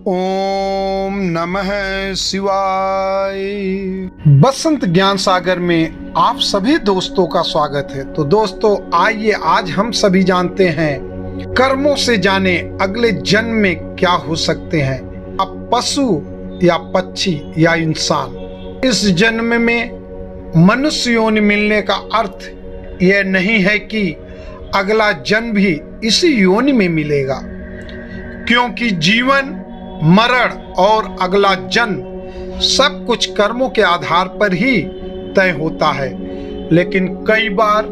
ओम नमः शिवाय। बसंत ज्ञान सागर में आप सभी दोस्तों का स्वागत है। तो दोस्तों आइए आज हम सभी जानते हैं कर्मों से जाने अगले जन्म में क्या हो सकते हैं। आप पशु या पक्षी या इंसान। इस जन्म में मनुष्य योनि मिलने का अर्थ यह नहीं है कि अगला जन्म भी इसी योनि में मिलेगा, क्योंकि जीवन, मरण और अगला जन्म सब कुछ कर्मों के आधार पर ही तय होता है। लेकिन कई बार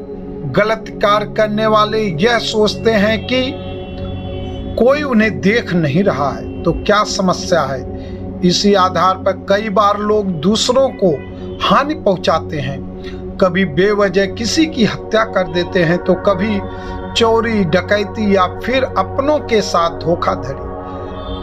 गलत कार्य करने वाले यह सोचते हैं कि कोई उन्हें देख नहीं रहा है तो क्या समस्या है। इसी आधार पर कई बार लोग दूसरों को हानि पहुंचाते हैं। कभी बेवजह किसी की हत्या कर देते हैं तो कभी चोरी, डकैती या फिर अपनों के साथ धोखाधड़ी।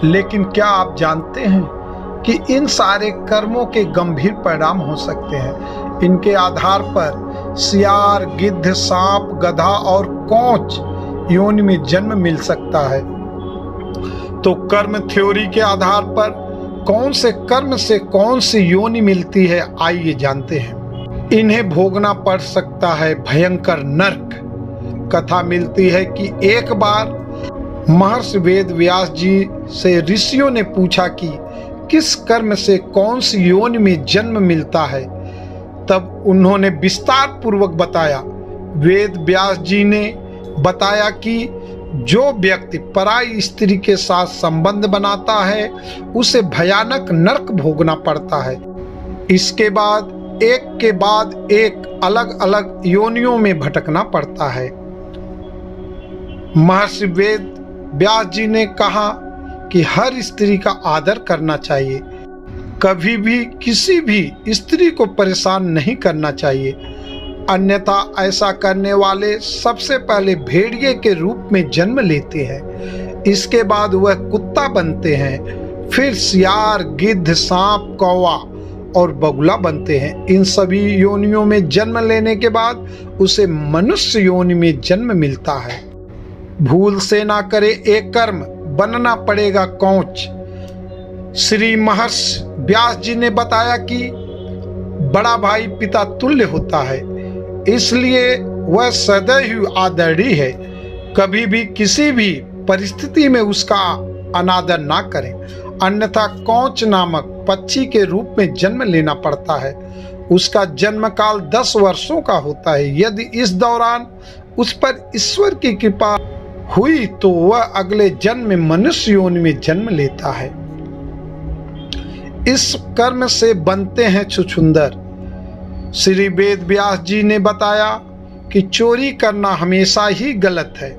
लेकिन क्या आप जानते हैं कि इन सारे कर्मों के गंभीर परिणाम हो सकते हैं। इनके आधार पर सियार, गिद्ध, सांप, गधा और कोंच योनि में जन्म मिल सकता है। तो कर्म थ्योरी के आधार पर कौन से कर्म से कौन सी योनि मिलती है, आइए जानते हैं। इन्हें भोगना पड़ सकता है भयंकर नरक। कथा मिलती है कि एक बार महर्षि वेद व्यास जी से ऋषियों ने पूछा कि किस कर्म से कौन सी योनि में जन्म मिलता है। तब उन्होंने विस्तार पूर्वक बताया। वेद व्यास जी ने बताया कि जो व्यक्ति पराई स्त्री के साथ संबंध बनाता है उसे भयानक नरक भोगना पड़ता है। इसके बाद एक के बाद एक अलग अलग योनियों में भटकना पड़ता है। महर्षि वेद व्यास जी ने कहा कि हर स्त्री का आदर करना चाहिए, कभी भी किसी भी स्त्री को परेशान नहीं करना चाहिए, अन्यथा ऐसा करने वाले सबसे पहले भेड़िए के रूप में जन्म लेते हैं। इसके बाद वह कुत्ता बनते हैं, फिर सियार, गिद्ध, सांप, कौवा और बगुला बनते हैं। इन सभी योनियों में जन्म लेने के बाद उसे मनुष्य योनि में जन्म मिलता है। भूल से ना करे एक कर्म, बनना पड़ेगा कोंच। श्री महर्षि व्यास जी ने बताया कि बड़ा भाई पिता तुल्य होता है, इसलिए वह सदैव आदरणीय है। कभी भी किसी भी परिस्थिति में उसका अनादर ना करें, अन्यथा कोंच नामक पक्षी के रूप में जन्म लेना पड़ता है। उसका जन्म काल 10 वर्षों का होता है। यदि इस दौरान उस पर ईश्वर की कृपा हुई तो वह अगले जन्म में मनुष्य योनि में जन्म लेता है। इस कर्म से बनते हैं छुछुंदर। श्री वेद व्यास जी ने बताया कि चोरी करना हमेशा ही गलत है,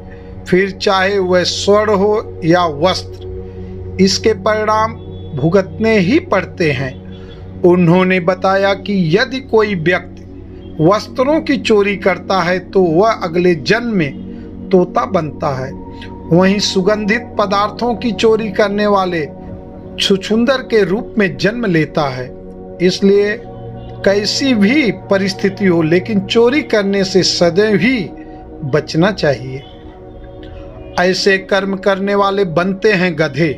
फिर चाहे वह स्वर्ण हो या वस्त्र, इसके परिणाम भुगतने ही पड़ते हैं। उन्होंने बताया कि यदि कोई व्यक्ति वस्त्रों की चोरी करता है तो वह अगले जन्म में तोता बनता है। वहीं सुगंधित पदार्थों की चोरी करने वाले छुछुंदर के रूप में जन्म लेता है। इसलिए कैसी भी परिस्थिति हो, लेकिन चोरी करने से सदैव ही बचना चाहिए। ऐसे कर्म करने वाले बनते हैं गधे।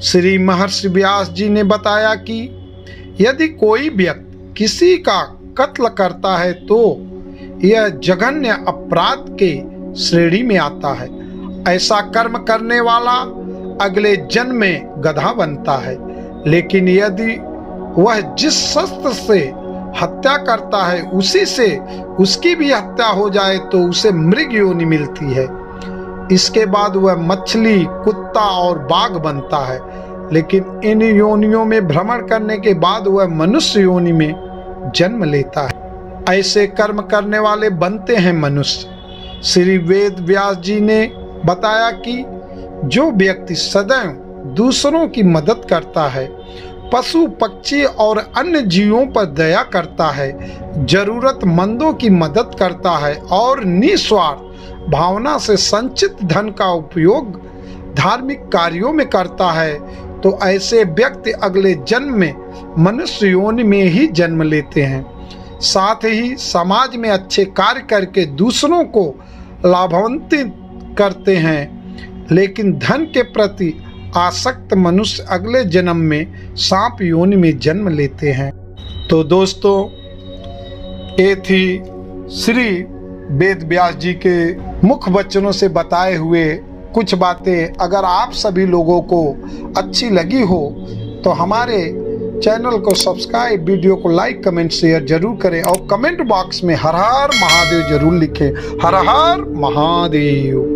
श्री महर्षि व्यास जी ने बताया कि यदि कोई व्यक्ति किसी का कत्ल करता है तो यह जघन्य अपराध के श्रेणी में आता है। ऐसा कर्म करने वाला अगले जन्म में गधा बनता है। लेकिन यदि वह जिस शस्त्र से हत्या करता है उसी से उसकी भी हत्या हो जाए तो उसे मृग योनि मिलती है। इसके बाद वह मछली, कुत्ता और बाघ बनता है। लेकिन इन योनियों में भ्रमण करने के बाद वह मनुष्य योनि में जन्म लेता है। ऐसे कर्म करने वाले बनते हैं मनुष्य। श्री वेद व्यास जी ने बताया कि जो व्यक्ति सदैव दूसरों की मदद करता है, पशु, पक्षी और अन्य जीवों पर दया करता है, जरूरतमंदों की मदद करता है और निस्वार्थ भावना से संचित धन का उपयोग धार्मिक कार्यों में करता है, तो ऐसे व्यक्ति अगले जन्म में मनुष्य योनि में ही जन्म लेते हैं। साथ ही समाज में अच्छे कार्य करके दूसरों को लाभान्वित करते हैं, लेकिन धन के प्रति आसक्त मनुष्य अगले जन्म में सांप योनि में जन्म लेते हैं। तो दोस्तों, ये थी श्री वेद व्यास जी के मुख वचनों से बताए हुए कुछ बातें। अगर आप सभी लोगों को अच्छी लगी हो तो हमारे चैनल को सब्सक्राइब, वीडियो को लाइक, कमेंट, शेयर जरूर करें और कमेंट बॉक्स में हर हर महादेव जरूर लिखें। हर हर महादेव।